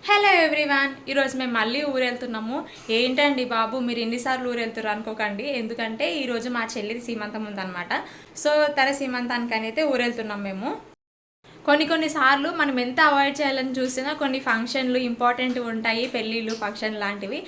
Hello everyone, ఈరోజు మేము మళ్ళీ ఊరు వెళ్తున్నాము. ఏంటండి బాబు మీరు ఎన్నిసార్లు ఊరు వెళ్తున్నారు అనుకోకండి. ఎందుకంటే ఈరోజు మా చెల్లిది సీమంతం ఉందన్నమాట. సో తన సీమంతానికి అయితే ఊరు వెళ్తున్నాం మేము. కొన్నిసార్లు మనం ఎంత అవాయిడ్ చేయాలని చూసినా కొన్ని ఫంక్షన్లు ఇంపార్టెంట్ ఉంటాయి, పెళ్ళిళ్ళు ఫంక్షన్ లాంటివి.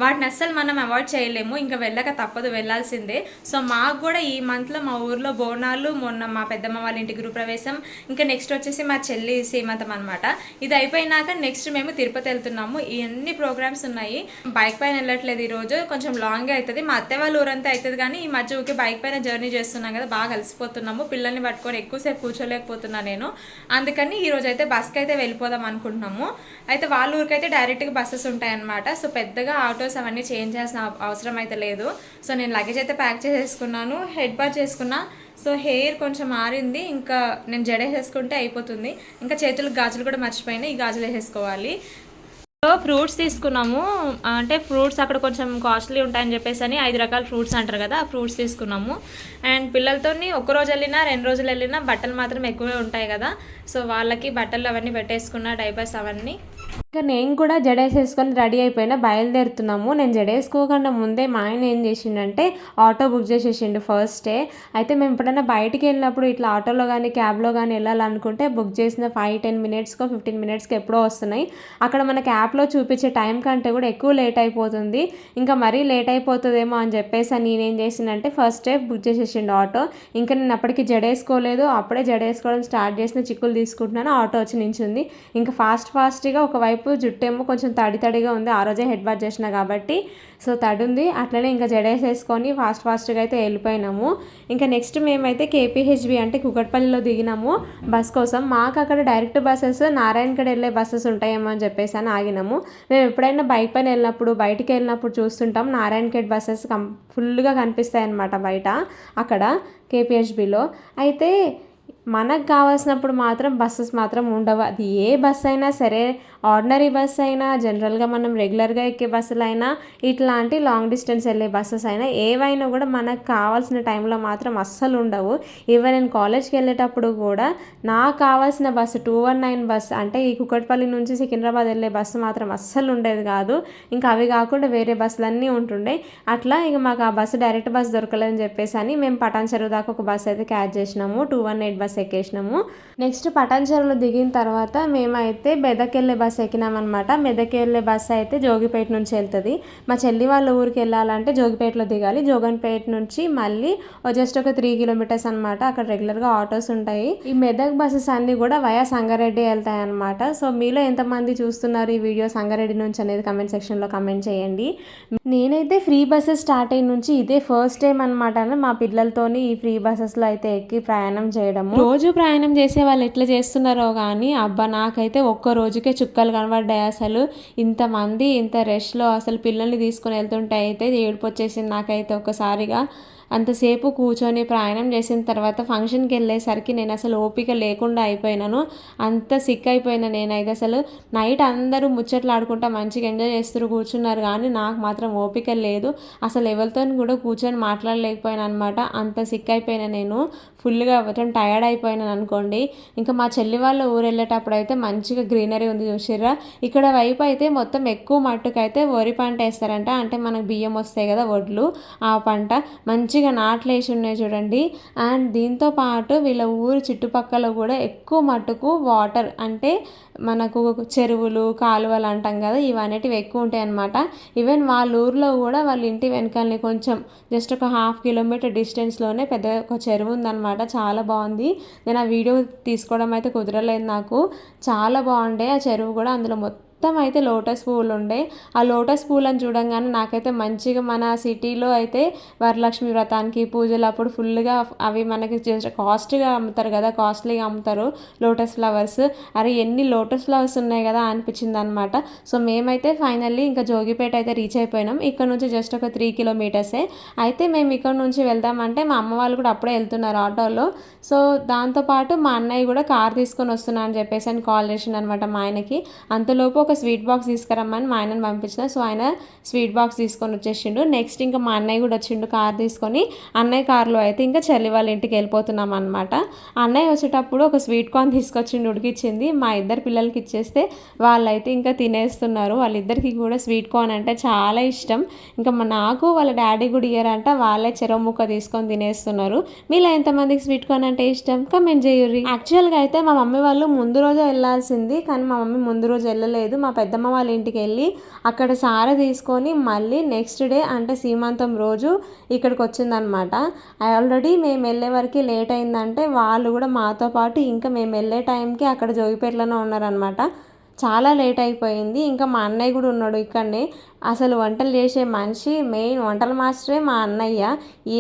వాటిని అస్సలు మనం అవాయిడ్ చేయలేము, ఇంకా వెళ్ళక తప్పదు, వెళ్ళాల్సిందే. సో మాకు కూడా ఈ మంత్లో మా ఊర్లో బోనాలు, మొన్న మా పెద్దమ్మ వాళ్ళ ఇంటి గృహప్రవేశం, ఇంకా నెక్స్ట్ వచ్చేసి మా చెల్లి సీమంతం అనమాట. ఇది అయిపోయినాక నెక్స్ట్ మేము తిరుపతి వెళ్తున్నాము. ఇవన్నీ ప్రోగ్రామ్స్ ఉన్నాయి. బైక్ పైన వెళ్ళట్లేదు, ఈరోజు కొంచెం లాంగే అవుతుంది. మా అత్తే వాళ్ళ ఊరంతా అవుతుంది, కానీ ఈ మధ్య ఊకే బైక్ పైన జర్నీ చేస్తున్నాం కదా, బాగా కలిసిపోతున్నాము. పిల్లల్ని పట్టుకొని ఎక్కువసేపు కూర్చోలేకపోతున్నా నేను. అందుకని ఈరోజు అయితే బస్కి అయితే వెళ్ళిపోదాం అనుకుంటున్నాము. అయితే వాళ్ళ ఊరికైతే డైరెక్ట్గా బస్సెస్ ఉంటాయన్నమాట. సో పెద్దగా ఆటోస్ అవన్నీ చేంజ్ చేసిన అవసరం అయితే లేదు. సో నేను లగేజ్ అయితే ప్యాక్ చేసేసుకున్నాను, హెడ్ బాత్ చేసుకున్నా. సో హెయిర్ కొంచెం ఆరింది, ఇంకా నేను జడ వేసేసుకుంటే అయిపోతుంది. ఇంకా చేతులకు గాజులు కూడా మర్చిపోయినా, ఈ గాజులు వేసేసుకోవాలి. సో ఫ్రూట్స్ తీసుకున్నాము. అంటే ఫ్రూట్స్ అక్కడ కొంచెం కాస్ట్లీ ఉంటాయని చెప్పేసి అని 5 రకాల ఫ్రూట్స్ అంటారు కదా, ఆ ఫ్రూట్స్ తీసుకున్నాము. అండ్ పిల్లలతో ఒక్కరోజు వెళ్ళినా 2 రోజులు వెళ్ళినా బట్టలు మాత్రం ఎక్కువే ఉంటాయి కదా. సో వాళ్ళకి బట్టలు అవన్నీ పెట్టేసుకున్న, డైపర్స్ అవన్నీ. ఇంకా నేను కూడా జడేసేసుకొని రెడీ అయిపోయినా, బయలుదేరుతున్నాము. నేను జడేసుకోకుండా ముందే మా ఆయన ఏం చేసిండంటే ఆటో బుక్ చేసేసిండు ఫస్ట్ డే. అయితే మేము ఎప్పుడైనా బయటికి వెళ్ళినప్పుడు ఇట్లా ఆటోలో కానీ క్యాబ్లో కానీ వెళ్ళాలనుకుంటే బుక్ చేసిన 5-10 మినిట్స్కో 15 మినిట్స్కి ఎప్పుడో వస్తున్నాయి. అక్కడ మనకి యాప్లో చూపించే టైం కంటే కూడా ఎక్కువ లేట్ అయిపోతుంది. ఇంకా మరీ లేట్ అయిపోతుందేమో అని చెప్పేసి నేనేం చేసిందంటే ఫస్ట్ డే బుక్ చేసేసిండు ఆటో. ఇంకా నేను అప్పటికి జడేసుకోలేదు, అప్పుడే జడేసుకోవడం స్టార్ట్ చేసిన, చిక్కులు తీసుకుంటున్నాను, ఆటో వచ్చి నించుంది. ఇంకా ఫాస్ట్గా ఒకవైపు జుట్టేమో కొంచెం తడిగా ఉంది, ఆ రోజే హెడ్ బాత్ చేసిన కాబట్టి. సో తడి ఉంది, అట్లనే ఇంకా జడేసేసుకొని ఫాస్ట్గా అయితే వెళ్ళిపోయినాము. ఇంకా నెక్స్ట్ మేమైతే కేపీహెచ్బి అంటే కుకట్పల్లిలో దిగినాము బస్ కోసం. మాకు అక్కడ డైరెక్ట్ బస్సెస్ నారాయణగఢ వెళ్ళే బస్సెస్ ఉంటాయేమో అని చెప్పేసి అని ఆగినాము. మేము ఎప్పుడైనా బైక్ పైన వెళ్ళినప్పుడు, బయటికి వెళ్ళినప్పుడు చూస్తుంటాం నారాయణగఢ్ బస్సెస్ ఫుల్గా కనిపిస్తాయి అన్నమాట బయట అక్కడ కేపీహెచ్బిలో. అయితే మనకు కావాల్సినప్పుడు మాత్రం బస్సెస్ మాత్రం ఉండవు. అది ఏ బస్ అయినా సరే, ఆర్డినరీ బస్ అయినా, జనరల్గా మనం రెగ్యులర్గా ఎక్కే బస్సులు అయినా, ఇట్లాంటి లాంగ్ డిస్టెన్స్ వెళ్ళే బస్సెస్ అయినా, ఏవైనా కూడా మనకు కావాల్సిన టైంలో మాత్రం అస్సలు ఉండవు. ఈవెన్ నేను కాలేజ్కి వెళ్ళేటప్పుడు కూడా నాకు కావాల్సిన బస్సు 219 బస్సు, అంటే ఈ కుకట్పల్లి నుంచి సికింద్రాబాద్ వెళ్ళే బస్సు మాత్రం అస్సలు ఉండేది కాదు. ఇంకా అవి కాకుండా వేరే బస్సులన్నీ ఉంటుండే. అట్లా ఇక మాకు ఆ బస్సు డైరెక్ట్ బస్సు దొరకలేదని చెప్పేసి అని మేము పటాన్ చెరువు దాకా ఒక బస్సు అయితే క్యాచ్ చేసినాము, 218 బస్ ఎక్కేసినాము. నెక్స్ట్ పటాన్ చెరువులో దిగిన తర్వాత మేమైతే మెదక్ వెళ్ళే బస్సు ఎక్కినామన్నమాట. మెదక్ వెళ్ళే బస్సు అయితే జోగిపేట నుంచి వెళ్తుంది. మా చెల్లి వాళ్ళ ఊరికి వెళ్ళాలంటే జోగిపేటలో దిగాలి. జోగన్పేట నుంచి మళ్ళీ జస్ట్ ఒక 3 కిలోమీటర్స్ అనమాట. అక్కడ రెగ్యులర్గా ఆటోస్ ఉంటాయి. ఈ మెదక్ బస్సెస్ అన్నీ కూడా వయా సంగారెడ్డి వెళ్తాయి అనమాట. సో మీలో ఎంతమంది చూస్తున్నారు ఈ వీడియో సంగారెడ్డి నుంచి అనేది కమెంట్ సెక్షన్లో కమెంట్ చేయండి. నేనైతే ఫ్రీ బస్సెస్ స్టార్ట్ అయిన నుంచి ఇదే ఫస్ట్ టైం అనమాట మా పిల్లలతోని ఈ ఫ్రీ బస్సెస్లో అయితే ఎక్కి ప్రయాణం చేయడము. రోజు ప్రయాణం చేసే వాళ్ళు ఎట్లా చేస్తున్నారో కానీ అబ్బా, నాకైతే ఒక్క రోజుకే చుక్కలు కనబడ్డాయి. అసలు ఇంతమంది ఇంత రష్లో అసలు పిల్లల్ని తీసుకొని వెళ్తుంటే అయితే ఏడుపు వచ్చేసింది నాకైతే ఒక్కసారిగా. అంతసేపు కూర్చొని ప్రయాణం చేసిన తర్వాత ఫంక్షన్కి వెళ్ళేసరికి నేను అసలు ఓపిక లేకుండా అయిపోయినాను. అంత సిక్ అయిపోయినా నేనైతే. అసలు నైట్ అందరూ ముచ్చట్లు ఆడుకుంటా మంచిగా ఎంజాయ్ చేస్తూ కూర్చున్నారు, కానీ నాకు మాత్రం ఓపిక లేదు. అసలు ఎవరితో కూడా కూర్చొని మాట్లాడలేకపోయాను అనమాట. అంత సిక్ అయిపోయినా నేను, ఫుల్గా కొంచెం టయర్డ్ అయిపోయినాను అనుకోండి. ఇంకా మా చెల్లి వాళ్ళ ఊరు వెళ్ళేటప్పుడు అయితే మంచిగా గ్రీనరీ ఉంది చూసిర్రా. ఇక్కడ వైపు అయితే మొత్తం ఎక్కువ మట్టుకైతే వరి పంట వేస్తారంట. అంటే మనకు బియ్యం వస్తాయి కదా, వడ్లు, ఆ పంట మంచిగా నాట్లు వేసి ఉన్నాయి చూడండి. అండ్ దీంతో పాటు వీళ్ళ ఊరు చుట్టుపక్కల కూడా ఎక్కువ మట్టుకు వాటర్, అంటే మనకు చెరువులు, కాలువలు అంటాం కదా, ఇవన్నిటివి ఎక్కువ ఉంటాయి అన్నమాట. ఈవెన్ వాళ్ళ ఊర్లో కూడా వాళ్ళ ఇంటి వెనకాలని కొంచెం జస్ట్ ఒక 1/2 కిలోమీటర్ డిస్టెన్స్లోనే పెద్ద ఒక చెరువు ఉందన్నమాట. చాలా బాగుంది. నేను ఆ వీడియో తీసుకోవడం అయితే కుదరలేదు నాకు. చాలా బాగుండే ఆ చెరువు కూడా. అందులో మొత్తం అయితే లోటస్ పువ్వులు ఉండే. ఆ లోటస్ పువ్వులను చూడంగానే నాకైతే మంచిగా, మన సిటీలో అయితే వరలక్ష్మి వ్రతానికి పూజలు అప్పుడు ఫుల్గా అవి మనకి కాస్ట్గా అమ్ముతారు కదా, కాస్ట్లీగా అమ్ముతారు లోటస్ ఫ్లవర్స్. అరే ఎన్ని లోటస్ ఫ్లవర్స్ ఉన్నాయి కదా అనిపించింది అనమాట. సో మేమైతే ఫైనల్లీ ఇంకా జోగిపేట అయితే రీచ్ అయిపోయినాం. ఇక్కడ నుంచి జస్ట్ ఒక 3 కిలోమీటర్సే. అయితే మేము ఇక్కడ నుంచి వెళ్దామంటే మా అమ్మ వాళ్ళు కూడా అప్పుడే వెళ్తున్నారు ఆటోలో. సో దాంతోపాటు మా అన్నయ్య కూడా కార్ తీసుకొని వస్తున్నా అని చెప్పేసి అని కాల్ చేసిండు అనమాట మా ఆయనకి. అంతలోపు ఒక ఒక స్వీట్ బాక్స్ తీసుకురమ్మని మా ఆయనని పంపించిన. సో ఆయన స్వీట్ బాక్స్ తీసుకొని వచ్చేసిండు. నెక్స్ట్ ఇంకా మా అన్నయ్య కూడా వచ్చిండు కార్ తీసుకొని. అన్నయ్య కార్లో అయితే ఇంకా చెల్లి వాళ్ళ ఇంటికి వెళ్ళిపోతున్నాం అనమాట. అన్నయ్య వచ్చేటప్పుడు ఒక స్వీట్ కార్న్ తీసుకొచ్చిండు, ఉడికిచ్చింది. మా ఇద్దరు పిల్లలకి ఇచ్చేస్తే వాళ్ళైతే ఇంకా తినేస్తున్నారు. వాళ్ళిద్దరికి కూడా స్వీట్ కార్న్ అంటే చాలా ఇష్టం. ఇంకా నాకు వాళ్ళ డాడీ కూడా ఇయ్యారంట, వాళ్ళే చెరవ ముక్క తీసుకొని తినేస్తున్నారు. మీలో ఎంతమందికి స్వీట్ కార్న్ అంటే ఇష్టం కమెంట్ చేయుర్రి. యాక్చువల్గా అయితే మా మమ్మీ వాళ్ళు ముందు రోజే వెళ్ళాల్సింది, కానీ మా మమ్మీ ముందు రోజు వెళ్ళలేదు. మా పెద్దమ్మ వాళ్ళ ఇంటికి వెళ్ళి అక్కడ సారె తీసుకొని మళ్ళీ నెక్స్ట్ డే అంటే సీమంతం రోజు ఇక్కడికి వచ్చిందనమాట. ఆల్రెడీ మేము వెళ్ళే వరకు లేట్ అయిందంటే వాళ్ళు కూడా మాతో పాటు ఇంకా మేము వెళ్ళే టైంకి అక్కడ జోగిపేటలోనే ఉన్నారనమాట. చాలా లేట్ అయిపోయింది. ఇంకా మా అన్నయ్య కూడా ఉన్నాడు ఇక్కడనే. అసలు వంటలు చేసే మనిషి, మెయిన్ వంటల మాస్టరే మా అన్నయ్య.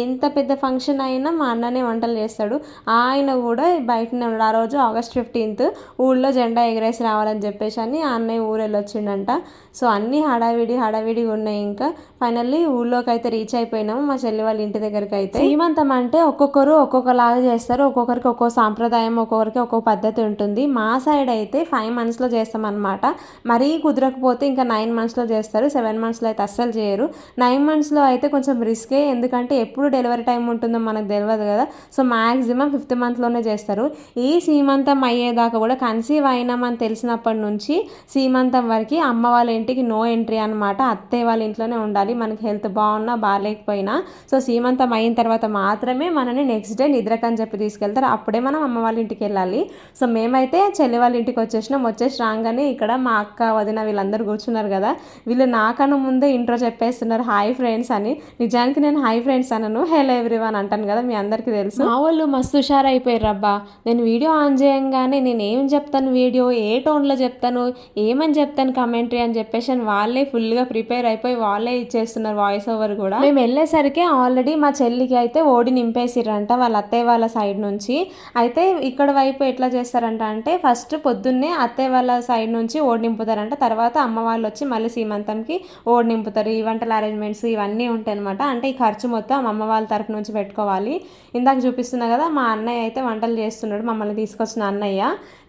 ఎంత పెద్ద ఫంక్షన్ అయినా మా అన్ననే వంటలు చేస్తాడు. ఆయన కూడా బయటనే ఉన్నాడు. ఆ రోజు August 15th ఊళ్ళో జెండా ఎగరేసి రావాలని చెప్పేసి అని ఆ అన్నయ్య ఊరు వెళ్ళొచ్చిండంట. సో అన్నీ హడావిడిగా ఉన్నాయి. ఇంకా ఫైనల్లీ ఊళ్ళోకి అయితే రీచ్ అయిపోయినాము, మా చెల్లి వాళ్ళ ఇంటి దగ్గరికి అయితే. సీమంతం అంటే ఒక్కొక్కరు ఒక్కొక్కలాగా చేస్తారు, ఒక్కొక్కరికి ఒక్కో సాంప్రదాయం, ఒక్కొక్కరికి ఒక్కో పద్ధతి ఉంటుంది. మా సైడ్ అయితే 5 monthsలో చేస్తాం అనమాట. మరీ కుదరకపోతే ఇంకా 9 monthsలో చేస్తారు. 7 monthsలో అయితే అస్సలు చేయరు. 9 monthsలో అయితే కొంచెం రిస్కే, ఎందుకంటే ఎప్పుడు డెలివరీ టైం ఉంటుందో మనకు తెలియదు కదా. సో మ్యాక్సిమం 5th monthలోనే చేస్తారు. ఈ సీమంతం అయ్యేదాకా కూడా కన్సీవ్ అయినామని తెలిసినప్పటి నుంచి సీమంతం వరకు అమ్మ వాళ్ళ ఇంటికి నో ఎంట్రీ అనమాట. అత్తయ్య వాళ్ళ ఇంట్లోనే ఉండాలి, మనకి హెల్త్ బాగున్నా బాగాలేకపోయినా. సో సీమంతం అయిన తర్వాత మాత్రమే మనని నెక్స్ట్ డే నిద్రకని చెప్పి తీసుకెళ్తారు, అప్పుడే మనం అమ్మ వాళ్ళ ఇంటికి వెళ్ళాలి. సో మేమైతే చెల్లి వాళ్ళ ఇంటికి వచ్చేసినాం. వచ్చేసి రాగానే ఇక్కడ మా అక్క వదిన వీళ్ళందరూ కూర్చున్నారు కదా, వీళ్ళు నాకన్నా ముందే ఇంట్రో చెప్పేస్తున్నారు హాయ్ ఫ్రెండ్స్ అని. నిజానికి నేను హాయ్ ఫ్రెండ్స్ అనను, హలో ఎవ్రీవన్ అంటాను కదా, మీ అందరికీ తెలుసు. మా వాళ్ళు మస్తు హుషారైపోయారు రబ్బా. నేను వీడియో ఆన్ చేయంగానే నేను ఏం చెప్తాను, వీడియో ఏ టోన్లో చెప్తాను, ఏమని చెప్తాను కమెంటరీ అని చెప్పేసి అని వాళ్ళే ఫుల్గా ప్రిపేర్ అయిపోయి వాళ్ళే ఇచ్చేస్తున్నారు వాయిస్ ఓవర్ కూడా. మేము వెళ్ళేసరికి ఆల్రెడీ మా చెల్లికి అయితే ఓడి నింపేసిరంట వాళ్ళ అత్తయ్య వాళ్ళ సైడ్ నుంచి. అయితే ఇక్కడ వైపు ఎట్లా చేస్తారంట అంటే ఫస్ట్ పొద్దున్నే అత్తయ్య వాళ్ళ సైడ్ నుంచి ఓడి నింపుతారంట, తర్వాత అమ్మ వాళ్ళు వచ్చి మళ్ళీ సీమంతంకి ఓడి నింపుతారు. ఈ వంటల అరేంజ్మెంట్స్ ఇవన్నీ ఉంటాయి అనమాట. అంటే ఈ ఖర్చు మొత్తం అమ్మ వాళ్ళ తరపు నుంచి పెట్టుకోవాలి. ఇందాక చూపిస్తున్నా కదా, మా అన్నయ్య అయితే వంటలు చేస్తున్నాడు, మమ్మల్ని తీసుకొచ్చిన అన్నయ్య.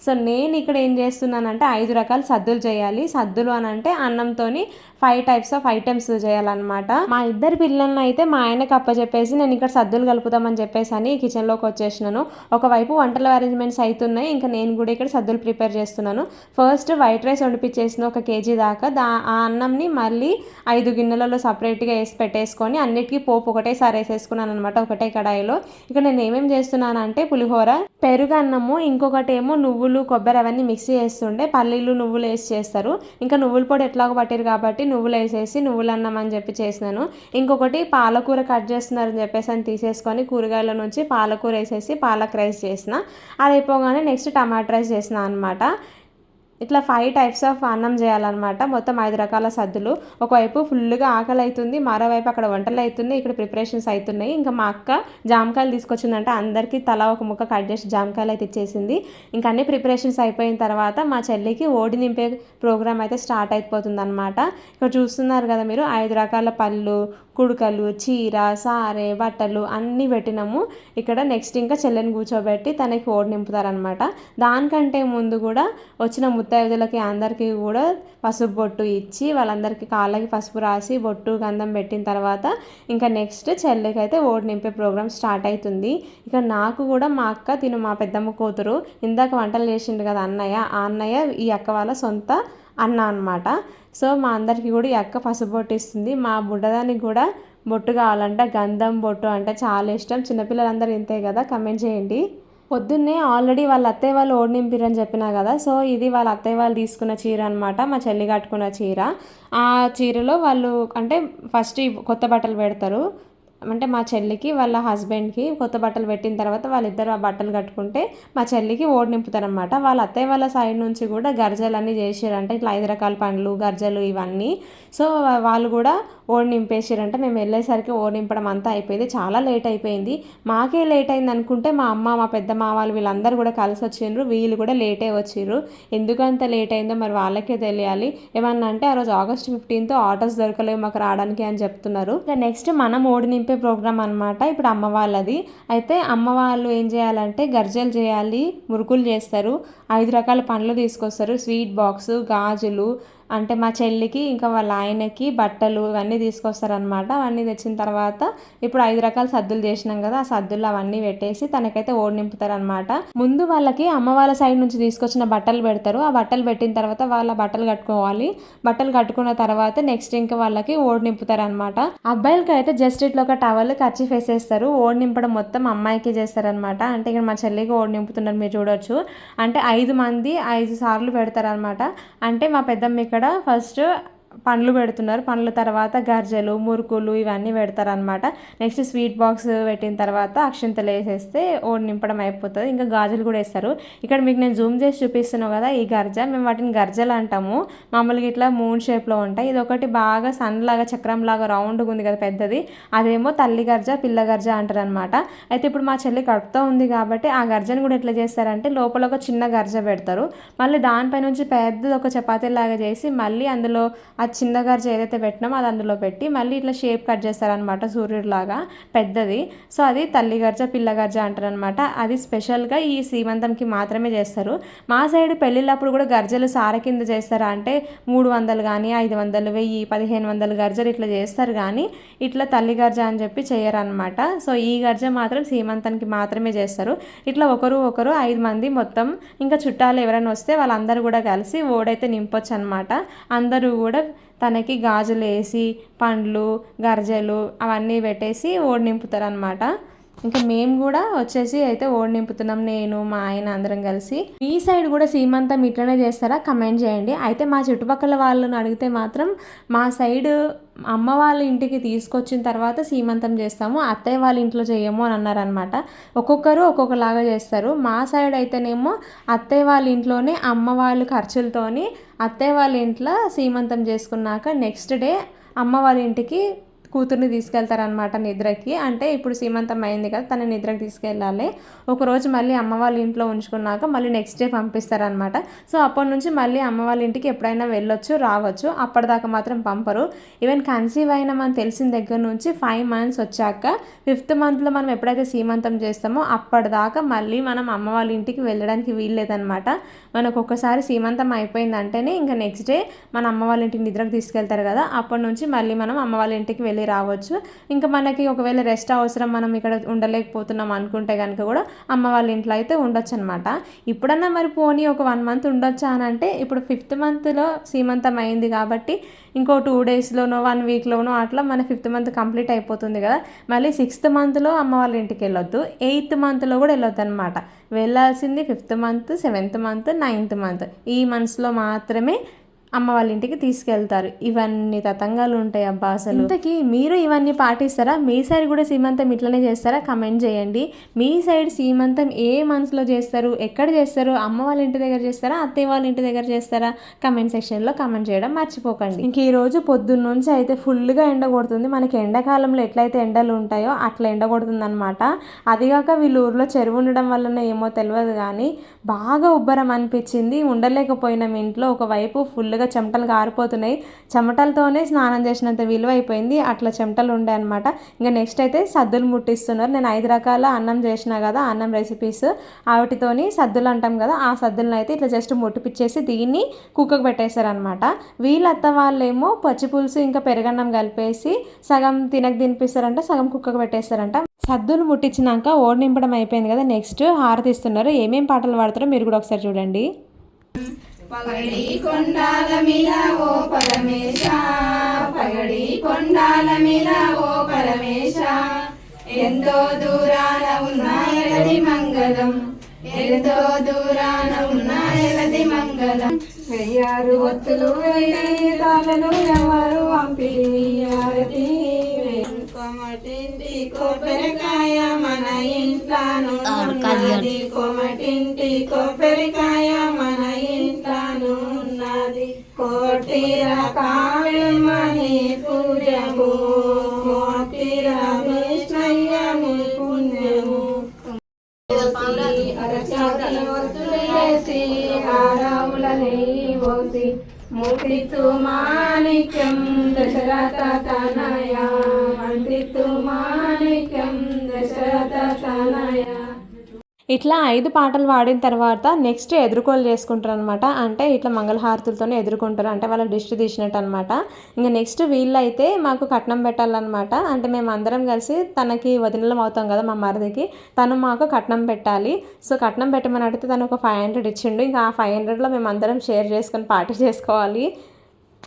సో నేను ఇక్కడ ఏం చేస్తున్నానంటే 5 రకాల సద్దులు చేయాలి. సద్దులు అని అంటే అన్నంతోని 5 types of items చేయాలన్నమాట. మా ఇద్దరు పిల్లల్ని అయితే మా ఆయనకు అప్పచెప్పేసి నేను ఇక్కడ సద్దులు కలుపుతామని చెప్పేసి అని కిచెన్లోకి వచ్చేసినాను. ఒకవైపు వంటల అరేంజ్మెంట్స్ అవుతున్నాయి, ఇంకా నేను కూడా ఇక్కడ సద్దులు ప్రిపేర్ చేస్తున్నాను. ఫస్ట్ వైట్ రైస్ వండిపించేసిన 1 kg దాకా. ఆ అన్నంని మళ్ళీ 5 గిన్నెలలో సపరేట్గా వేసి పెట్టేసుకొని అన్నిటికీ పోపు ఒకటేసారి వేసేసుకున్నాను అనమాట, ఒకటే కడాయిలో. ఇక నేను ఏమేమి చేస్తున్నాను అంటే పులిహోర, పెరుగు అన్నము, ఇంకొకటి ఏమో నువ్వులు కొబ్బరి అవన్నీ మిక్సీ చేస్తుండే, పల్లీలు నువ్వులు వేసి చేస్తారు. ఇంకా నువ్వుల పొడి ఎట్లాగో పట్టారు కాబట్టి నువ్వులు వేసేసి నువ్వులు అన్నం అని చెప్పి చేసినాను. ఇంకొకటి పాలకూర కట్ చేస్తున్నారని చెప్పేసి అని తీసేసుకొని కూరగాయల నుంచి పాలకూర వేసేసి పాలక్ రైస్ చేసిన. అది అయిపోగానే నెక్స్ట్ టమాటా రైస్ చేసిన అనమాట. ఇట్లా 5 types of అన్నం చేయాలన్నమాట. మొత్తం 5 రకాల సద్దులు. ఒకవైపు ఫుల్గా ఆకలి అవుతుంది, మరోవైపు అక్కడ వంటలు అవుతున్నాయి, ఇక్కడ ప్రిపరేషన్స్ అవుతున్నాయి. ఇంకా మా అక్క జామకాయలు తీసుకొచ్చిందంటే అందరికీ తలా ఒక ముక్క కట్ చేసి జామకాయలు అయితే ఇచ్చేసింది. ఇంకా అన్ని ప్రిపరేషన్స్ అయిపోయిన తర్వాత మా చెల్లికి ఓడి నింపే ప్రోగ్రామ్ అయితే స్టార్ట్ అయిపోతుంది అనమాట. ఇక్కడ చూస్తున్నారు కదా మీరు, 5 రకాల పళ్ళు, కుడుకలు, చీర, సారె, బట్టలు అన్నీ పెట్టినాము ఇక్కడ. నెక్స్ట్ ఇంకా చెల్లెని కూర్చోబెట్టి తనకి ఓడి నింపుతారనమాట. దానికంటే ముందు కూడా వచ్చిన ముత్తైదులకి అందరికీ కూడా పసుపు బొట్టు ఇచ్చి వాళ్ళందరికీ కాళ్ళకి పసుపు రాసి బొట్టు గంధం పెట్టిన తర్వాత ఇంకా నెక్స్ట్ చెల్లికి అయితే ఓడి నింపే ప్రోగ్రామ్ స్టార్ట్ అవుతుంది. ఇక నాకు కూడా మా అక్క తిను మా పెద్దమ్మ కూతురు ఇందాక వంటలు చేసిండు కదా అన్నయ్య, ఆ అన్నయ్య ఈ అక్క వాళ్ళ సొంత అన్న అనమాట. సో మా అందరికీ కూడా ఈ అక్క పసుపు బొట్టు ఇస్తుంది. మా బుడ్డదానికి కూడా బొట్టు కావాలంటే గంధం బొట్టు అంటే చాలా ఇష్టం. చిన్నపిల్లలందరూ ఇంతే కదా, కమెంట్ చేయండి. పొద్దున్నే ఆల్రెడీ వాళ్ళ అత్తయ్య వాళ్ళు ఓడి నింపిరని చెప్పినా కదా, సో ఇది వాళ్ళ అత్తయ్య వాళ్ళు తీసుకున్న చీర అనమాట, మా చెల్లి కట్టుకున్న చీర. ఆ చీరలో వాళ్ళు అంటే ఫస్ట్ కొత్త బట్టలు పెడతారు, అంటే మా చెల్లికి వాళ్ళ హస్బెండ్కి కొత్త బట్టలు పెట్టిన తర్వాత వాళ్ళిద్దరు ఆ బట్టలు కట్టుకుంటే మా చెల్లికి ఓడి నింపుతారనమాట. వాళ్ళ అత్తయ్య వాళ్ళ సైడ్ నుంచి కూడా గర్జలు అన్నీ చేసారంటే ఇట్లా 5 రకాల పండ్లు, గర్జలు ఇవన్నీ. సో వాళ్ళు కూడా ఓడి నింపేసారంటే మేము వెళ్ళేసరికి ఓడి నింపడం అంతా అయిపోయింది, చాలా లేట్ అయిపోయింది. మాకే లేట్ అయింది అనుకుంటే మా అమ్మ, మా పెద్ద మా వాళ్ళు వీళ్ళందరూ కూడా కలిసి వచ్చిండ్రు, వీళ్ళు కూడా లేటే వచ్చిర్రు. ఎందుకంత లేట్ అయిందో మరి వాళ్ళకే తెలియాలి. ఏమన్నా అంటే ఆ రోజు August 15th ఆటోస్ దొరకలేవు మాకు రావడానికి అని చెప్తున్నారు. ఇక నెక్స్ట్ మనం ఓడి నింపే నింపే ప్రోగ్రామ్ అనమాట ఇప్పుడు అమ్మ వాళ్ళది. అయితే అమ్మ వాళ్ళు ఏం చేయాలంటే గర్జలు చేయాలి, మురుకులు చేస్తారు, 5 రకాల పండ్లు తీసుకొస్తారు, స్వీట్ బాక్సు, గాజులు, అంటే మా చెల్లికి ఇంకా వాళ్ళ ఆయనకి బట్టలు ఇవన్నీ తీసుకొస్తారనమాట. అవన్నీ తెచ్చిన తర్వాత ఇప్పుడు 5 రకాల సద్దులు చేసినాం కదా, ఆ సద్దులు అవన్నీ పెట్టేసి తనకైతే ఓడి నింపుతారనమాట. ముందు వాళ్ళకి అమ్మ వాళ్ళ సైడ్ నుంచి తీసుకొచ్చిన బట్టలు పెడతారు. ఆ బట్టలు పెట్టిన తర్వాత వాళ్ళ బట్టలు కట్టుకోవాలి. బట్టలు కట్టుకున్న తర్వాత నెక్స్ట్ ఇంకా వాళ్ళకి ఓడి నింపుతారనమాట. అబ్బాయిలకి అయితే జస్ట్ ఇట్లా ఒక టవల్ కర్చీఫ్ వేసేస్తారు. ఓడి నింపడం మొత్తం అమ్మాయికి చేస్తారనమాట. అంటే ఇక్కడ మా చెల్లికి ఓడి నింపుతున్నారు మీరు చూడొచ్చు. అంటే 5 మంది 5 సార్లు పెడతారనమాట. అంటే మా పెద్దమ్మ ఇక్కడ ఫస్ట్ పండ్లు పెడుతున్నారు, పండ్ల తర్వాత గర్జలు, మురుకులు ఇవన్నీ పెడతారనమాట. నెక్స్ట్ స్వీట్ బాక్స్ పెట్టిన తర్వాత అక్షింతలు వేసేస్తే ఓడి నింపడం అయిపోతుంది. ఇంకా గాజులు కూడా వేస్తారు. ఇక్కడ మీకు నేను జూమ్ చేసి చూపిస్తున్నాను కదా, ఈ గర్జ మేము వాటిని గర్జలు అంటాము. మామూలుగా ఇట్లా మూన్ షేప్లో ఉంటాయి. ఇది ఒకటి బాగా సన్ లాగా చక్రం లాగా రౌండ్గా ఉంది కదా పెద్దది, అదేమో తల్లి గర్జ, పిల్ల గర్జ అంటారు అనమాట. అయితే ఇప్పుడు మా చెల్లి కడుపుతో ఉంది కాబట్టి ఆ గర్జను కూడా ఎట్లా చేస్తారంటే లోపల ఒక చిన్న గర్జ పెడతారు, మళ్ళీ దానిపై నుంచి పెద్దది ఒక చపాతీ లాగా చేసి మళ్ళీ అందులో ఆ చిన్న గర్జ ఏదైతే పెట్టినామో అది అందులో పెట్టి మళ్ళీ ఇట్లా షేప్ కట్ చేస్తారనమాట సూర్యుడిలాగా పెద్దది. సో అది తల్లి గర్జ, పిల్ల గర్జ అంటారనమాట. అది స్పెషల్గా ఈ సీమంతంకి మాత్రమే చేస్తారు. మా సైడ్ పెళ్ళిళ్ళప్పుడు కూడా గర్జలు సార కింద చేస్తారా అంటే 300 కానీ 500, 1000, 1500 గర్జలు ఇట్లా చేస్తారు కానీ ఇట్లా తల్లి గర్జ అని చెప్పి చేయరనమాట. సో ఈ గర్జ మాత్రం సీమంతానికి మాత్రమే చేస్తారు. ఇట్లా ఒకరు 5 మంది మొత్తం ఇంకా చుట్టాలు ఎవరైనా వస్తే వాళ్ళందరూ కూడా కలిసి ఓడైతే నింపొచ్చు అనమాట. అందరూ కూడా తనకి గాజులు వేసి పండ్లు, గర్జలు అవన్నీ పెట్టేసి ఓడి నింపుతారు అనమాట. ఇంకా మేము కూడా వచ్చేసి అయితే ఓడి నింపుతున్నాం, నేను మా ఆయన అందరం కలిసి. మీ సైడ్ కూడా సీమంతం ఇట్లనే చేస్తారా? కమెంట్ చేయండి. అయితే మా చుట్టుపక్కల వాళ్ళని అడిగితే మాత్రం మా సైడ్ అమ్మ వాళ్ళ ఇంటికి తీసుకొచ్చిన తర్వాత సీమంతం చేస్తాము, అత్తయ్య వాళ్ళ ఇంట్లో చేయము అని అన్నారనమాట. ఒక్కొక్కరు ఒక్కొక్కలాగా చేస్తారు. మా సైడ్ అయితేనేమో అత్తయ్య వాళ్ళ ఇంట్లోనే అమ్మ వాళ్ళ ఖర్చులతోని అత్తయ్య వాళ్ళ ఇంట్లో సీమంతం చేసుకున్నాక నెక్స్ట్ డే అమ్మ వాళ్ళ ఇంటికి కూతుర్ని తీసుకెళ్తారనమాట నిద్రకి. అంటే ఇప్పుడు సీమంతం అయింది కదా, తన నిద్రకి తీసుకెళ్ళాలి. ఒకరోజు మళ్ళీ అమ్మ వాళ్ళ ఇంట్లో ఉంచుకున్నాక మళ్ళీ నెక్స్ట్ డే పంపిస్తారనమాట. సో అప్పటి నుంచి మళ్ళీ అమ్మ వాళ్ళ ఇంటికి ఎప్పుడైనా వెళ్ళొచ్చు, రావచ్చు. అప్పటిదాకా మాత్రం పంపరు. ఈవెన్ కన్సీవ్ అయినామని తెలిసిన దగ్గర నుంచి 5 months వచ్చాక 5th monthలో మనం ఎప్పుడైతే సీమంతం చేస్తామో అప్పటిదాకా మళ్ళీ మనం అమ్మ వాళ్ళ ఇంటికి వెళ్ళడానికి వీల్లేదనమాట. మనకు ఒక్కసారి సీమంతం అయిపోయిందంటేనే ఇంకా నెక్స్ట్ డే మన అమ్మ వాళ్ళ ఇంటికి నిద్రకు తీసుకెళ్తారు కదా, అప్పటి నుంచి మళ్ళీ మనం అమ్మ వాళ్ళ ఇంటికి వెళ్ళి రావచ్చు. ఇంకా మనకి ఒకవేళ రెస్ట్ అవసరం, మనం ఇక్కడ ఉండలేకపోతున్నాం అనుకుంటే కనుక కూడా అమ్మ వాళ్ళ ఇంట్లో అయితే ఉండొచ్చు అనమాట. ఇప్పుడన్నా మరి పోనీ ఒక 1 month ఉండొచ్చా అని అంటే ఇప్పుడు 5th monthలో సీమంతం అయింది కాబట్టి ఇంకో 2 daysలోనో 1 weekలోనో అట్లా మన 5th month కంప్లీట్ అయిపోతుంది కదా. మళ్ళీ 6th monthలో అమ్మ వాళ్ళ ఇంటికి వెళ్ళొద్దు, 8th monthలో కూడా వెళ్ళొద్దు అనమాట. వెళ్ళాల్సింది 5th month, 7th month, 9th month ఈ మంత్స్లో మాత్రమే అమ్మ వాళ్ళ ఇంటికి తీసుకెళ్తారు. ఇవన్నీ తతంగాలు ఉంటాయి అబ్బా అసలు. ఇంతకీ మీరు ఇవన్నీ పాటిస్తారా? మీ సైడ్ కూడా సీమంతం ఇట్లనే చేస్తారా? కమెంట్ చేయండి. మీ సైడ్ సీమంతం ఏ మంత్స్లో చేస్తారు, ఎక్కడ చేస్తారు? అమ్మ వాళ్ళ ఇంటి దగ్గర చేస్తారా, అత్తయ్య వాళ్ళ ఇంటి దగ్గర చేస్తారా? కమెంట్ సెక్షన్లో కమెంట్ చేయడం మర్చిపోకండి. ఇంక ఈరోజు పొద్దున్న నుంచి అయితే ఫుల్గా ఎండ కొడుతుంది. మనకి ఎండాకాలంలో ఎట్లయితే ఎండలు ఉంటాయో అట్లా ఎండ కొడుతుంది అనమాట. అదిగాక వీళ్ళు ఊర్లో చెరువు ఉండడం వల్లనే ఏమో తెలియదు కానీ బాగా ఉబ్బరం అనిపించింది. ఉండలేకపోయినాం ఇంట్లో. ఒకవైపు ఫుల్గా చెమటలు కారిపోతున్నాయి, చెమటలతోనే స్నానం చేసినంత విలువ అయిపోయింది, అట్లా చెమటలు ఉండే అనమాట. ఇంకా నెక్స్ట్ అయితే సద్దులు ముట్టిస్తున్నారు. నేను 5 రకాల అన్నం చేసిన కదా, అన్నం రెసిపీస్, వాటితోని సద్దులు అంటాం కదా, ఆ సద్దులను అయితే ఇట్లా జస్ట్ ముట్టిపిచ్చేసి దీన్ని కుక్కకు పెట్టేశారనమాట. వీళ్ళ అత్త వాళ్ళేమో పచ్చి పులుసు ఇంకా పెరుగన్నం కలిపేసి సగం తినిపిస్తారంట, సగం కుక్కకు పెట్టేస్తారంట. సద్దులు ముట్టించినాక ఓడి నింపడం అయిపోయింది కదా, నెక్స్ట్ హారతి ఇస్తున్నారు. ఏమేం పాటలు పాడతారో మీరు కూడా ఒకసారి చూడండి. పగడి కొండాల మీద ఓ పరమేశ, పగడి కొండాల మీద ఓ పరమేశ, ఎంతో దూరాన ఉన్న ఎలది మంగళం, ఎంతో దూరాన ఉన్న ఎలది మంగళం. 1000 ఒత్తులు వేయాలను ఎవరు పంపియారతి, కొమటింటి కొబ్బరికాయ మన ఇంట్లోను ఉన్నది, కొమటింటి కొబ్బరికాయ మన ఇంట్లోను ఉన్నది. కోటి రకాలమని పూజము, కోటి విష్ణయ్యము పుణ్యము. అరచాతి ఒత్తులేసి ఆరాములని మూసి మూర్తిత్తు మాణిక్యం దశరథ తనయ మంత్రిత్తు మాణిక్యం దశరథ తనయ. ఇట్లా 5 పాటలు పాడిన తర్వాత నెక్స్ట్ ఎదుర్కోలు చేసుకుంటారు అనమాట. అంటే ఇట్లా మంగళహారతులతోనే ఎదుర్కొంటారు, అంటే వాళ్ళ దిష్టి తీసినట్టు అనమాట. ఇంకా నెక్స్ట్ వీళ్ళైతే మాకు కట్నం పెట్టాలన్నమాట. అంటే మేము అందరం కలిసి తనకి వదినలం అవుతాం కదా మా మరిదికి, తను మాకు కట్నం పెట్టాలి. సో కట్నం పెట్టమని అడిగితే తను ఒక 500 ఇచ్చిండు. ఇంకా ఆ 500లో మేము అందరం షేర్ చేసుకొని పార్టీ చేసుకోవాలి.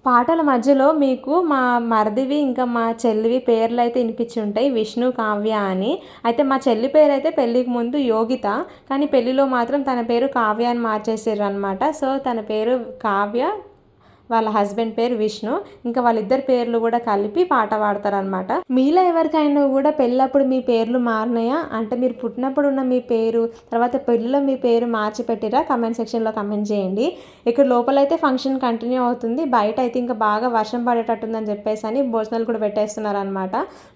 పాటల మధ్యలో మీకు మా మరిదివి ఇంకా మా చెల్లివి పేర్లు అయితే వినిపించి ఉంటాయి, విష్ణు, కావ్య అని. అయితే మా చెల్లి పేరు అయితే పెళ్ళికి ముందు యోగిత, కానీ పెళ్ళిలో మాత్రం తన పేరు కావ్య అని మార్చేసారు అనమాట. సో తన పేరు కావ్య, వాళ్ళ హస్బెండ్ పేరు విష్ణు. ఇంకా వాళ్ళిద్దరి పేర్లు కూడా కలిపి పాట పాడతారనమాట. మీలో ఎవరికైనా కూడా పెళ్ళప్పుడు మీ పేర్లు మారినాయా, అంటే మీరు పుట్టినప్పుడు ఉన్న మీ పేరు తర్వాత పెళ్ళిలో మీ పేరు మార్చి పెట్టిరా? కమెంట్ సెక్షన్లో కమెంట్ చేయండి. ఇక్కడ లోపలైతే ఫంక్షన్ కంటిన్యూ అవుతుంది, బయట అయితే ఇంకా బాగా వర్షం పడేటట్టుందని చెప్పేసి అని భోజనాలు కూడా పెట్టేస్తున్నారు అనమాట.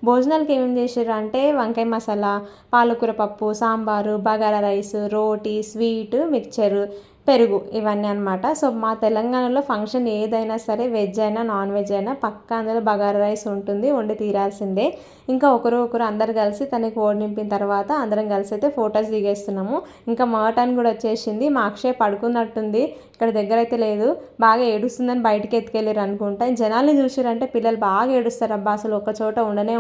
భోజనాలకి ఏమేమి చేసారు అంటే వంకాయ మసాలా, పాలకూర పప్పు, సాంబారు, బగారా రైస్, రోటీ, స్వీట్, మిక్చరు, పెరుగు, ఇవన్నీ అనమాట. సో మా తెలంగాణలో ఫంక్షన్ ఏదైనా సరే వెజ్ అయినా నాన్ వెజ్ అయినా పక్కా అందులో బగారా రైస్ ఉంటుంది, వండి తీరాల్సిందే. ఇంకా ఒకరు అందరు కలిసి తనకి ఓడి నింపిన తర్వాత అందరం కలిసి అయితే ఫొటోస్ దిగేస్తున్నాము. ఇంకా మటన్ కూడా వచ్చేసింది. మా అక్షయ్ పడుకున్నట్టుంది, ఇక్కడ దగ్గర అయితే లేదు, బాగా ఏడుస్తుందని బయటికి ఎత్తుకెళ్ళారు అనుకుంటా. జనాల్ని చూసారంటే పిల్లలు బాగా ఏడుస్తారు అబ్బా, అసలు ఒక చోట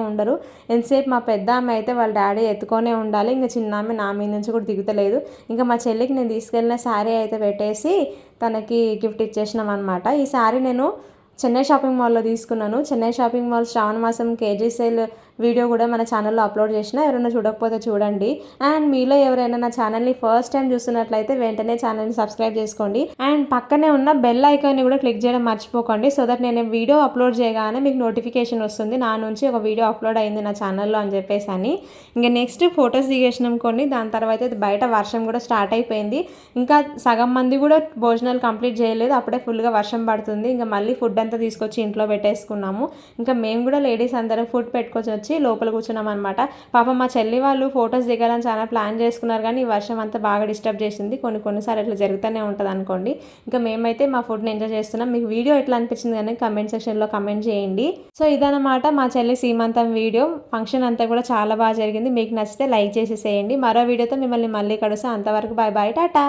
ఉండరు. ఎంతసేపు మా పెద్ద ఆమె అయితే వాళ్ళ డాడీ ఎత్తుకొనే ఉండాలి, ఇంకా చిన్న ఆమె నా మీద నుంచి కూడా దిగుతలేదు. ఇంకా మా చెల్లికి నేను తీసుకెళ్ళిన శారీ అయితే పెట్టేసి తనకి గిఫ్ట్ ఇచ్చేసినాం అనమాట. ఈ శారీ నేను చెన్నై షాపింగ్ మాల్లో తీసుకున్నాను. చెన్నై షాపింగ్ మాల్ శ్రావణ మాసం కేజీ సేల్ వీడియో కూడా మన ఛానల్లో అప్లోడ్ చేసిన, ఎవరైనా చూడకపోతే చూడండి. అండ్ మీలో ఎవరైనా నా ఛానల్ని ఫస్ట్ టైం చూస్తున్నట్లయితే వెంటనే ఛానల్ని సబ్స్క్రైబ్ చేసుకోండి. అండ్ పక్కనే ఉన్న బెల్ ఐకాన్ని కూడా క్లిక్ చేయడం మర్చిపోకండి, సో దట్ నేను వీడియో అప్లోడ్ చేయగానే మీకు నోటిఫికేషన్ వస్తుంది నా నుంచి ఒక వీడియో అప్లోడ్ అయింది నా ఛానల్లో అని చెప్పేసి అని. ఇంకా నెక్స్ట్ ఫొటోస్ దిగేసినాం కొన్ని, దాని తర్వాత బయట వర్షం కూడా స్టార్ట్ అయిపోయింది. ఇంకా సగం మంది కూడా భోజనాలు కంప్లీట్ చేయలేదు, అప్పుడే ఫుల్గా వర్షం పడుతుంది. ఇంకా మళ్ళీ ఫుడ్ అంతా తీసుకొచ్చి ఇంట్లో పెట్టేసుకున్నాము. ఇంకా మేము కూడా లేడీస్ అందరం ఫుడ్ పెట్టుకొచ్చి వచ్చి లోపల కూర్చున్నాం అనమాట. పాపం మా చెల్లి వాళ్ళు ఫొటోస్ దిగాలని చాలా ప్లాన్ చేసుకున్నారు, కానీ ఈ వర్షం అంతా బాగా డిస్టర్బ్ చేసింది. కొన్నిసార్లు ఇట్లా జరుగుతూనే ఉంటుంది అనుకోండి. ఇంకా మేమైతే మా ఫుడ్ని ఎంజాయ్ చేస్తున్నాం. మీకు వీడియో ఎట్లా అనిపించింది కానీ కమెంట్ సెక్షన్లో కమెంట్ చేయండి. సో ఇదన్నమాట మా చెల్లి సీమంతం వీడియో. ఫంక్షన్ అంతా కూడా చాలా బాగా జరిగింది. మీకు నచ్చితే లైక్ చేసేసేయండి. మరో వీడియోతో మిమ్మల్ని మళ్ళీ కలుస్తాం. అంతవరకు బాయ్ బాయ్, టాటా.